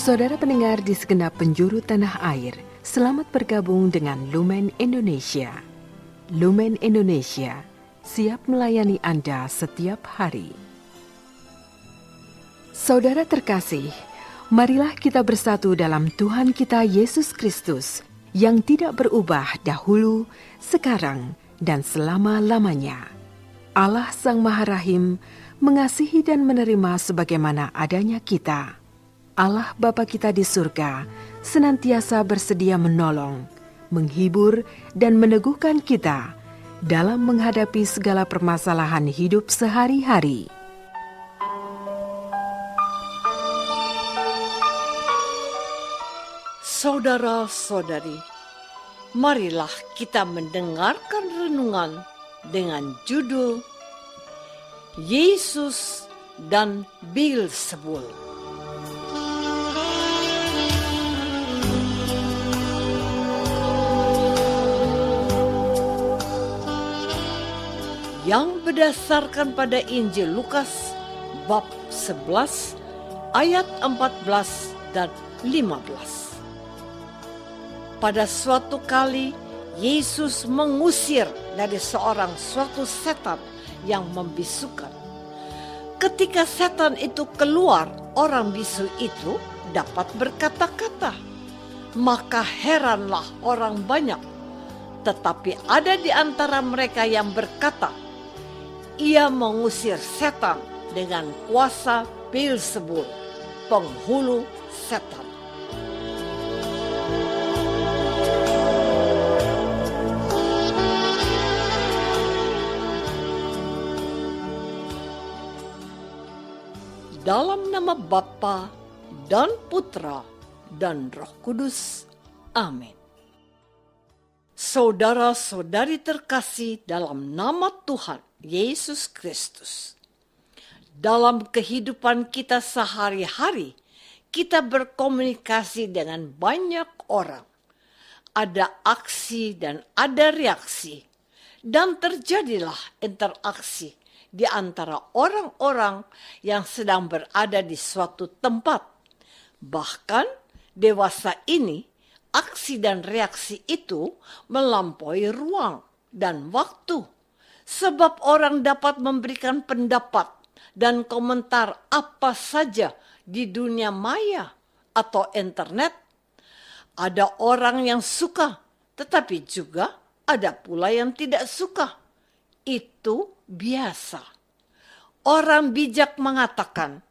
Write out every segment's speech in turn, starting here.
Saudara pendengar di segenap penjuru tanah air, selamat bergabung dengan Lumen Indonesia. Lumen Indonesia siap melayani Anda setiap hari. Saudara terkasih, marilah kita bersatu dalam Tuhan kita Yesus Kristus yang tidak berubah dahulu, sekarang, dan selama-lamanya. Allah Sang Maha Rahim mengasihi dan menerima sebagaimana adanya kita. Allah Bapa kita di surga senantiasa bersedia menolong, menghibur, dan meneguhkan kita dalam menghadapi segala permasalahan hidup sehari-hari. Saudara-saudari, marilah kita mendengarkan renungan dengan judul Yesus dan Beelzebul. Yang berdasarkan pada Injil Lukas bab 11 ayat 14 dan 15. Pada suatu kali Yesus mengusir dari suatu setan yang membisukan. Ketika setan itu keluar, orang bisu itu dapat berkata-kata. Maka heranlah orang banyak. Tetapi ada di antara mereka yang berkata, ia mengusir setan dengan kuasa Beelzebul, penghulu setan. Dalam nama Bapa dan Putra dan Roh Kudus. Amin. Saudara-saudari terkasih dalam nama Tuhan Yesus Kristus. Dalam kehidupan kita sehari-hari, kita berkomunikasi dengan banyak orang. Ada aksi dan ada reaksi. Dan terjadilah interaksi di antara orang-orang yang sedang berada di suatu tempat. Bahkan dewasa ini, aksi dan reaksi itu melampaui ruang dan waktu. Sebab orang dapat memberikan pendapat dan komentar apa saja di dunia maya atau internet. Ada orang yang suka, tetapi juga ada pula yang tidak suka. Itu biasa. Orang bijak mengatakan,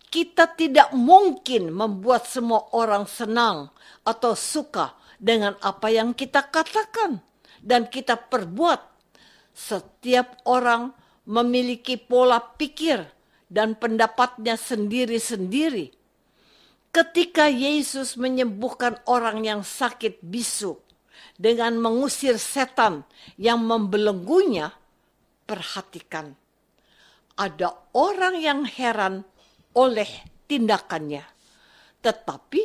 kita tidak mungkin membuat semua orang senang atau suka dengan apa yang kita katakan dan kita perbuat. Setiap orang memiliki pola pikir dan pendapatnya sendiri-sendiri. Ketika Yesus menyembuhkan orang yang sakit bisu dengan mengusir setan yang membelenggunya, perhatikan. Ada orang yang heran oleh tindakannya. Tetapi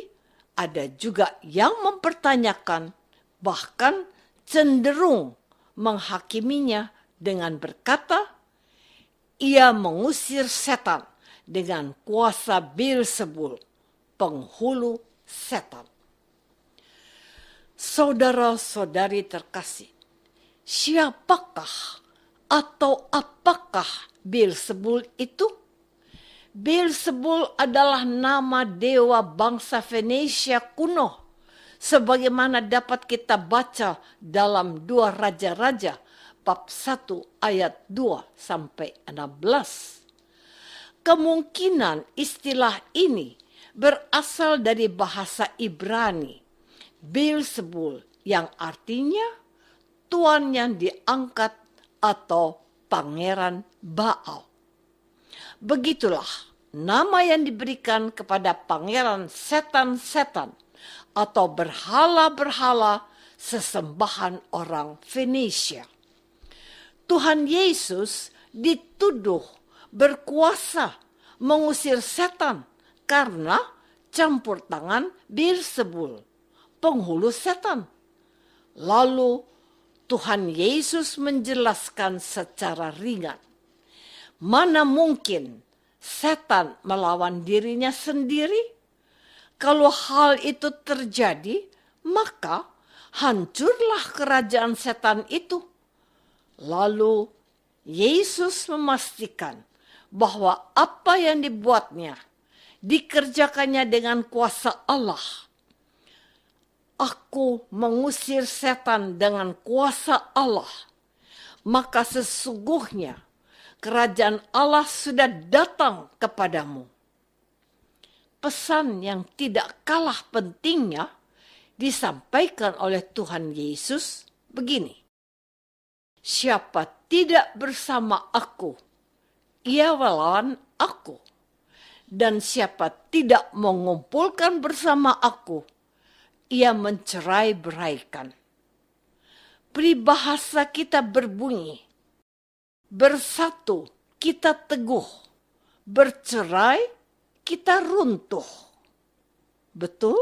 ada juga yang mempertanyakan, bahkan cenderung menghakiminya dengan berkata, ia mengusir setan dengan kuasa Beelzebul, penghulu setan. Saudara-saudari terkasih, siapakah atau apakah Beelzebul itu? Beelzebul adalah nama dewa bangsa Venesia kuno, sebagaimana dapat kita baca dalam 2 Raja-Raja bab 1 ayat 2-16. Kemungkinan istilah ini berasal dari bahasa Ibrani, Beelzebul, yang artinya tuan yang diangkat atau pangeran Baal. Begitulah nama yang diberikan kepada pangeran setan-setan atau berhala-berhala sesembahan orang Venesia. Tuhan Yesus dituduh berkuasa mengusir setan karena campur tangan Beelzebul, penghulu setan. Lalu Tuhan Yesus menjelaskan secara ringan, mana mungkin setan melawan dirinya sendiri? Kalau hal itu terjadi, maka hancurlah kerajaan setan itu. Lalu Yesus memastikan bahwa apa yang dibuatnya dikerjakannya dengan kuasa Allah. Aku mengusir setan dengan kuasa Allah, maka sesungguhnya kerajaan Allah sudah datang kepadamu. Pesan yang tidak kalah pentingnya disampaikan oleh Tuhan Yesus begini. Siapa tidak bersama aku, ia melawan aku. Dan siapa tidak mengumpulkan bersama aku, ia mencerai-beraikan. Peribahasa kita berbunyi, bersatu kita teguh, bercerai kita runtuh. Betul?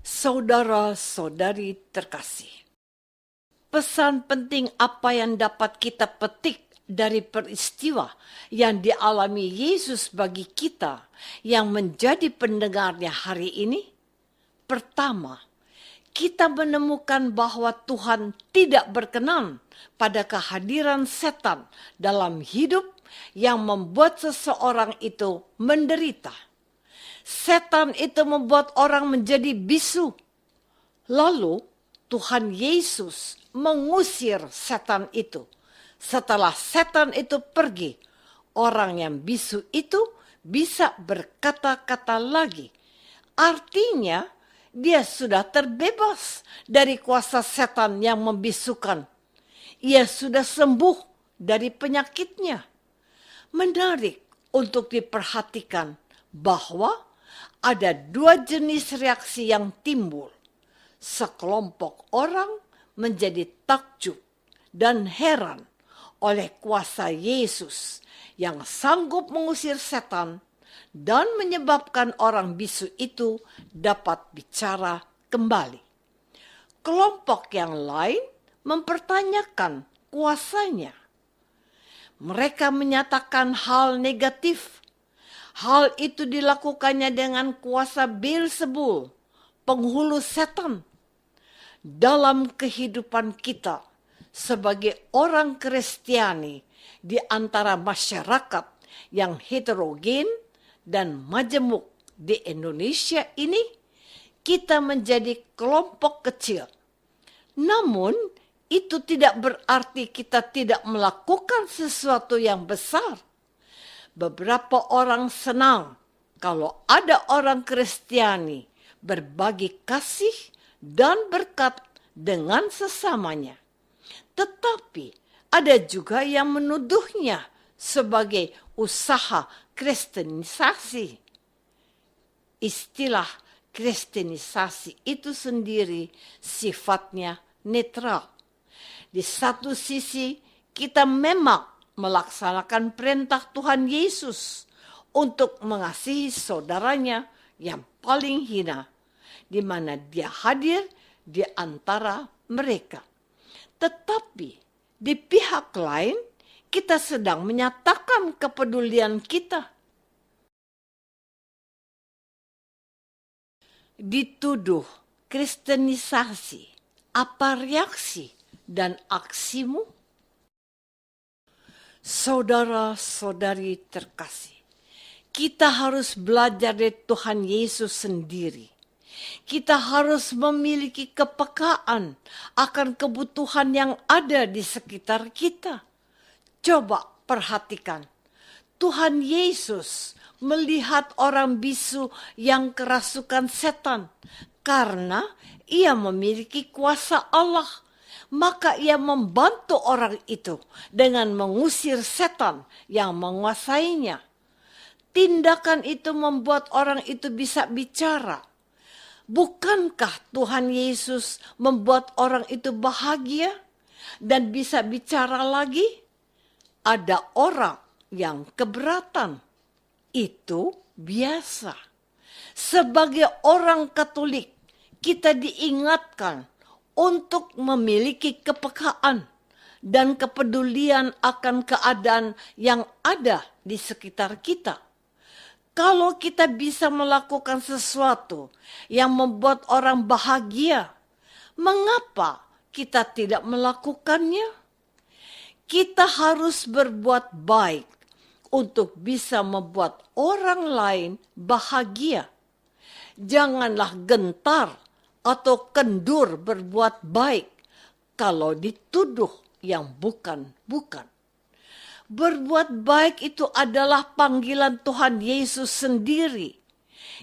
Saudara-saudari terkasih, pesan penting apa yang dapat kita petik dari peristiwa yang dialami Yesus bagi kita yang menjadi pendengarnya hari ini? Pertama, kita menemukan bahwa Tuhan tidak berkenan pada kehadiran setan dalam hidup yang membuat seseorang itu menderita. Setan itu membuat orang menjadi bisu. Lalu Tuhan Yesus mengusir setan itu. Setelah setan itu pergi, orang yang bisu itu bisa berkata-kata lagi. Artinya, dia sudah terbebas dari kuasa setan yang membisukan. Ia sudah sembuh dari penyakitnya. Menarik untuk diperhatikan bahwa ada dua jenis reaksi yang timbul. Sekelompok orang menjadi takjub dan heran oleh kuasa Yesus yang sanggup mengusir setan dan menyebabkan orang bisu itu dapat bicara kembali. Kelompok yang lain mempertanyakan kuasanya. Mereka menyatakan hal negatif. Hal itu dilakukannya dengan kuasa Beelzebul, penghulu setan. Dalam kehidupan kita sebagai orang Kristiani di antara masyarakat yang heterogen dan majemuk di Indonesia ini, kita menjadi kelompok kecil. Namun, itu tidak berarti kita tidak melakukan sesuatu yang besar. Beberapa orang senang kalau ada orang Kristiani berbagi kasih dan berkat dengan sesamanya. Tetapi ada juga yang menuduhnya sebagai usaha kristenisasi. Istilah kristenisasi itu sendiri sifatnya netral. Di satu sisi kita memang melaksanakan perintah Tuhan Yesus untuk mengasihi saudaranya yang paling hina, di mana dia hadir di antara mereka. Tetapi di pihak lain, kita sedang menyatakan kepedulian kita. Dituduh kristenisasi, apa reaksi dan aksimu? Saudara-saudari terkasih, kita harus belajar dari Tuhan Yesus sendiri. Kita harus memiliki kepekaan akan kebutuhan yang ada di sekitar kita. Coba perhatikan, Tuhan Yesus melihat orang bisu yang kerasukan setan karena ia memiliki kuasa Allah. Maka ia membantu orang itu dengan mengusir setan yang menguasainya. Tindakan itu membuat orang itu bisa bicara. Bukankah Tuhan Yesus membuat orang itu bahagia dan bisa bicara lagi? Ada orang yang keberatan. Itu biasa. Sebagai orang Katolik, kita diingatkan untuk memiliki kepekaan dan kepedulian akan keadaan yang ada di sekitar kita. Kalau kita bisa melakukan sesuatu yang membuat orang bahagia, mengapa kita tidak melakukannya? Kita harus berbuat baik untuk bisa membuat orang lain bahagia. Janganlah gentar atau kendur berbuat baik kalau dituduh yang bukan-bukan. Berbuat baik itu adalah panggilan Tuhan Yesus sendiri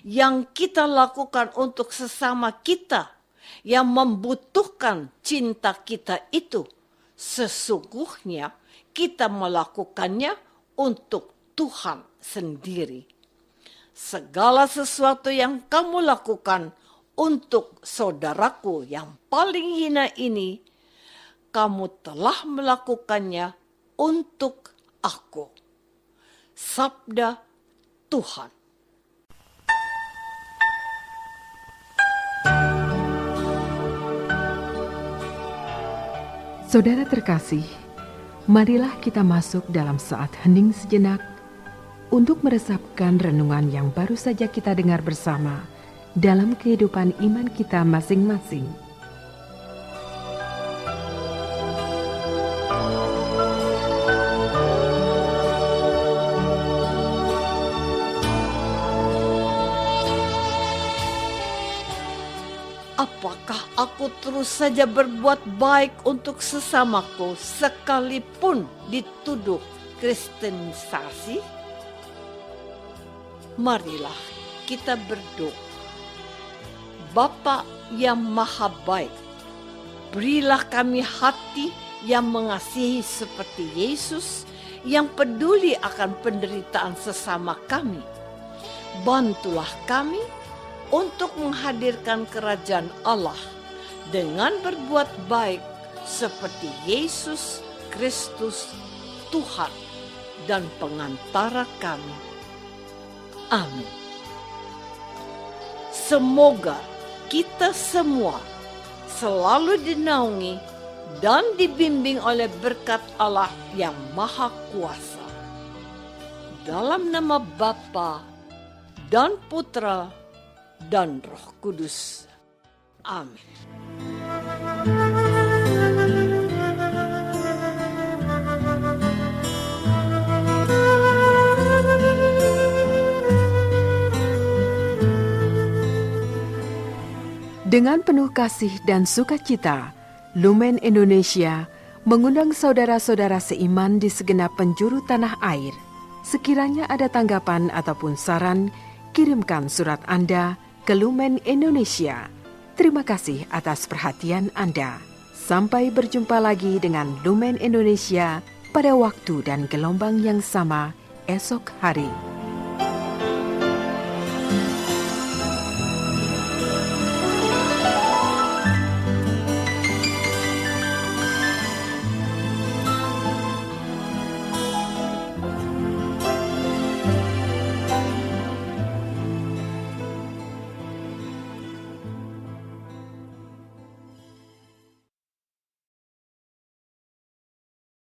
yang kita lakukan untuk sesama kita yang membutuhkan cinta kita itu. Sesungguhnya kita melakukannya untuk Tuhan sendiri. Segala sesuatu yang kamu lakukan untuk saudaraku yang paling hina ini, kamu telah melakukannya untuk aku. Sabda Tuhan. Saudara terkasih, marilah kita masuk dalam saat hening sejenak untuk meresapkan renungan yang baru saja kita dengar bersama dalam kehidupan iman kita masing-masing. Apakah aku terus saja berbuat baik untuk sesamaku sekalipun dituduh kristenisasi? Marilah kita berdoa. Bapa yang maha baik, berilah kami hati yang mengasihi seperti Yesus, yang peduli akan penderitaan sesama kami. Bantulah kami untuk menghadirkan kerajaan Allah dengan berbuat baik seperti Yesus Kristus Tuhan dan pengantara kami. Amin. Semoga kita semua selalu dinaungi dan dibimbing oleh berkat Allah yang Maha Kuasa. Dalam nama Bapa dan Putra dan Roh Kudus. Amin. Dengan penuh kasih dan sukacita, Lumen Indonesia mengundang saudara-saudara seiman di segenap penjuru tanah air. Sekiranya ada tanggapan ataupun saran, kirimkan surat Anda ke Lumen Indonesia. Terima kasih atas perhatian Anda. Sampai berjumpa lagi dengan Lumen Indonesia pada waktu dan gelombang yang sama esok hari.